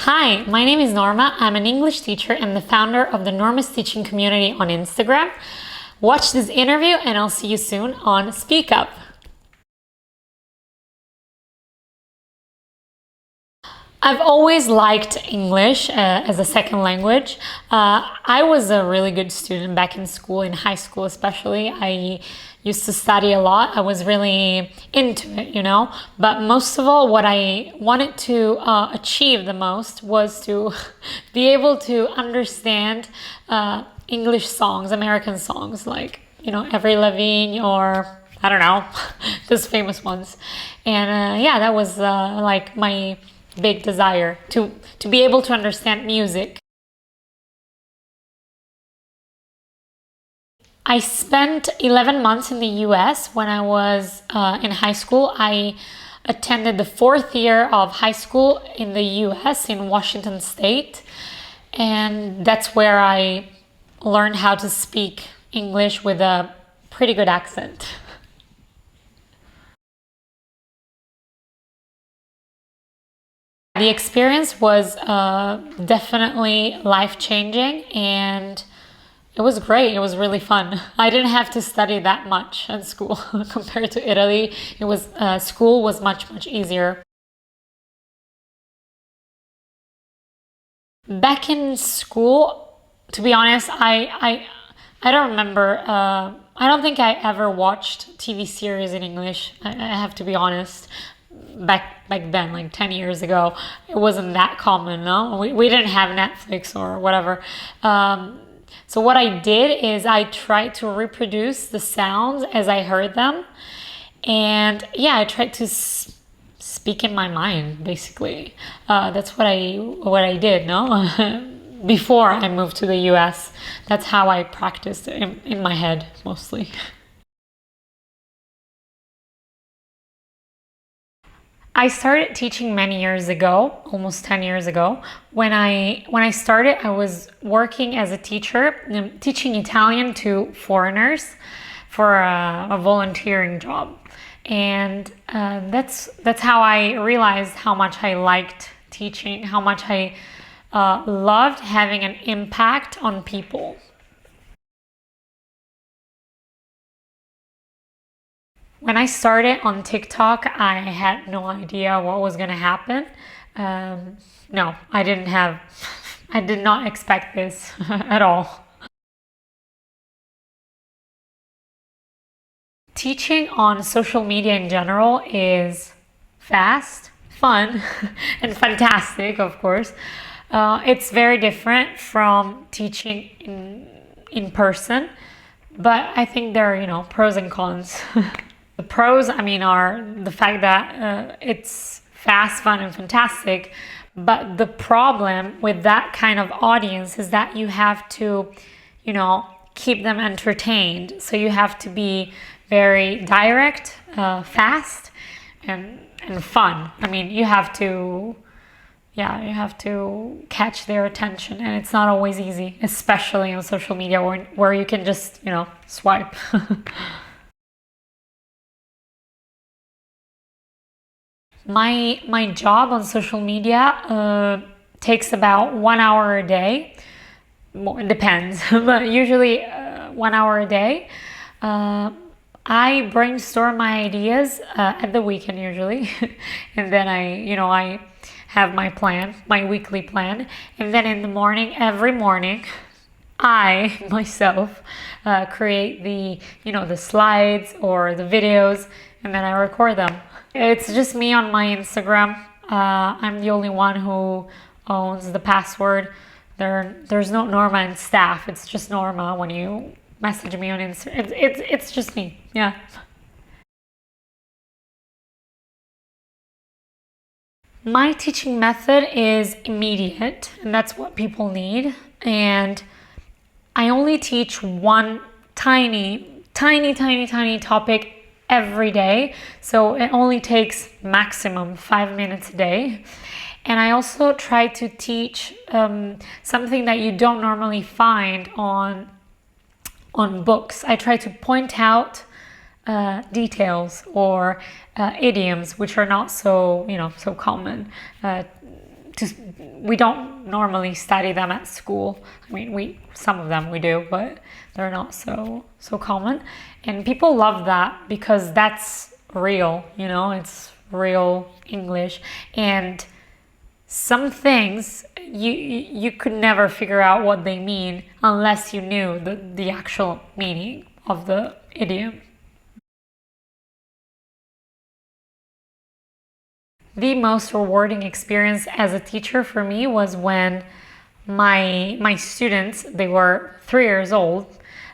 Hi, my name is Norma. I'm an English teacher and the founder of the Norma's Teaching community on Instagram. Watch this interview and I'll see you soon on Speak Up. I've always liked English as a second language. I was a really good student back in school, in high school especially. I used to study a lot. I was really into it. But most of all, what I wanted to achieve the most was to be able to understand English songs, American songs, like, Avril Lavigne or I don't know, just famous ones. And that was like my big desire to be able to understand music. I spent 11 months in the US when I was in high school. I attended the fourth year of high school in the US in Washington State, and that's where I learned how to speak English with a pretty good accent. The experience was definitely life-changing, and it was great. It was really fun. I didn't have to study that much at school compared to Italy. It was school was much easier. Back in school, to be honest, I don't remember. I don't think I ever watched TV series in English. I have to be honest. Back then, like 10 years ago, it wasn't that common. No, we didn't have Netflix or whatever. So what I did is I tried to reproduce the sounds as I heard them, and I tried to speak in my mind. Basically, that's what I did. No, before I moved to the U.S., that's how I practiced in my head mostly. I started teaching many years ago, almost 10 years ago. When I started, I was working as a teacher, teaching Italian to foreigners for a volunteering job. And that's how I realized how much I liked teaching, how much I loved having an impact on people. When I started on TikTok, I had no idea what was going to happen. No, I did not expect this at all. Teaching on social media in general is fast, fun, and fantastic, of course. It's very different from teaching in person, but I think there are, pros and cons. The pros, are the fact that it's fast, fun, and fantastic. But the problem with that kind of audience is that you have to, keep them entertained. So you have to be very direct, fast, and fun. You have to, you have to catch their attention, and it's not always easy, especially on social media where you can just, swipe. My job on social media takes about 1 hour a day. Well, it depends, but usually 1 hour a day. I brainstorm my ideas at the weekend usually, and then I have my plan, my weekly plan, and then in the morning, every morning, I myself create the slides or the videos, and then I record them. It's just me on my Instagram. I'm the only one who owns the password. There's no Norma and staff. It's just Norma when you message me on Instagram. It's just me. Yeah. My teaching method is immediate, and that's what people need. And I only teach one tiny topic every day, so it only takes maximum 5 minutes a day. And I also try to teach something that you don't normally find on books. I try to point out details or idioms which are not so common. we don't normally study them at school. I mean, some of them we do, but they're not so common. And people love that because that's real, it's real English. And some things you could never figure out what they mean unless you knew the actual meaning of the idiom. The most rewarding experience as a teacher for me was when my students, they were 3 years old,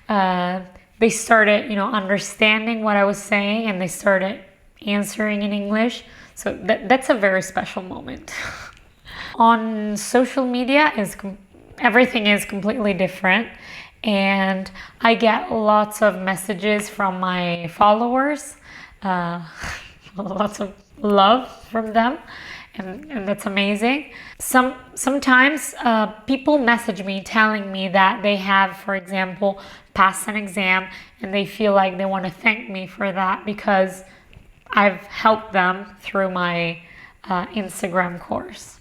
they started, understanding what I was saying, and they started answering in English. So that's a very special moment. On social media, everything is completely different, and I get lots of messages from my followers, lots of love from them, and that's amazing. Sometimes people message me telling me that they have, for example, passed an exam, and they feel like they want to thank me for that because I've helped them through my Instagram course.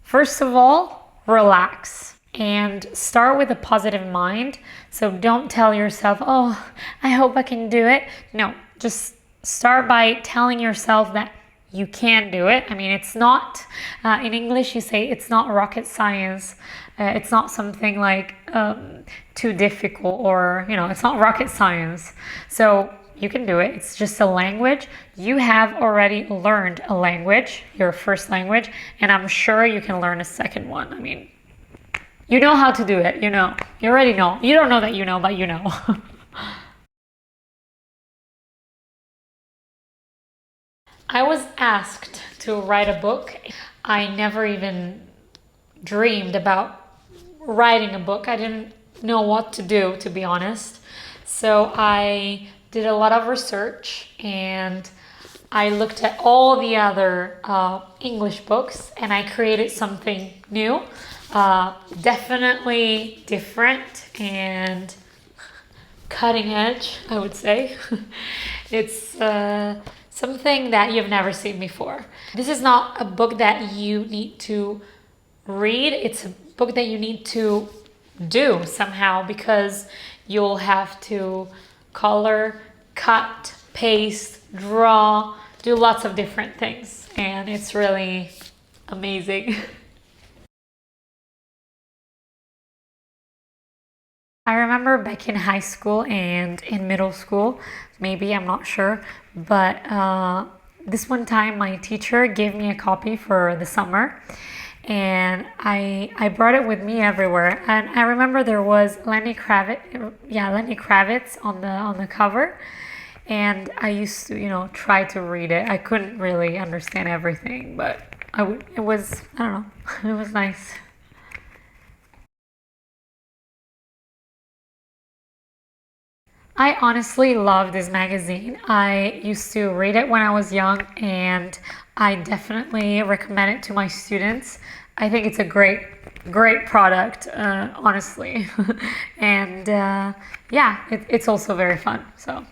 First of all, relax and start with a positive mind. So don't tell yourself, oh, I hope I can do it. No, just start by telling yourself that you can do it. I mean, it's not, in English you say it's not rocket science. It's not something like too difficult, or, it's not rocket science. So you can do it. It's just a language. You have already learned a language, your first language, and I'm sure you can learn a second one. I mean, you know how to do it, You already know. You don't know that you know, but you know. I was asked to write a book. I never even dreamed about writing a book. I didn't know what to do, to be honest. So I did a lot of research, and I looked at all the other English books, and I created something new, definitely different and cutting edge, I would say. It's something that you've never seen before. This is not a book that you need to read. It's a book that you need to do somehow, because you'll have to color, cut, paste, draw, do lots of different things, and it's really amazing. I remember back in high school and in middle school, maybe, I'm not sure, but this one time my teacher gave me a copy for the summer, and I brought it with me everywhere. And I remember there was Lenny Kravitz on the cover, and I used to try to read it. I couldn't really understand everything, but it was, I don't know, it was nice. I honestly love this magazine. I used to read it when I was young, and I definitely recommend it to my students. I think it's a great product, honestly. And yeah, it's also very fun. So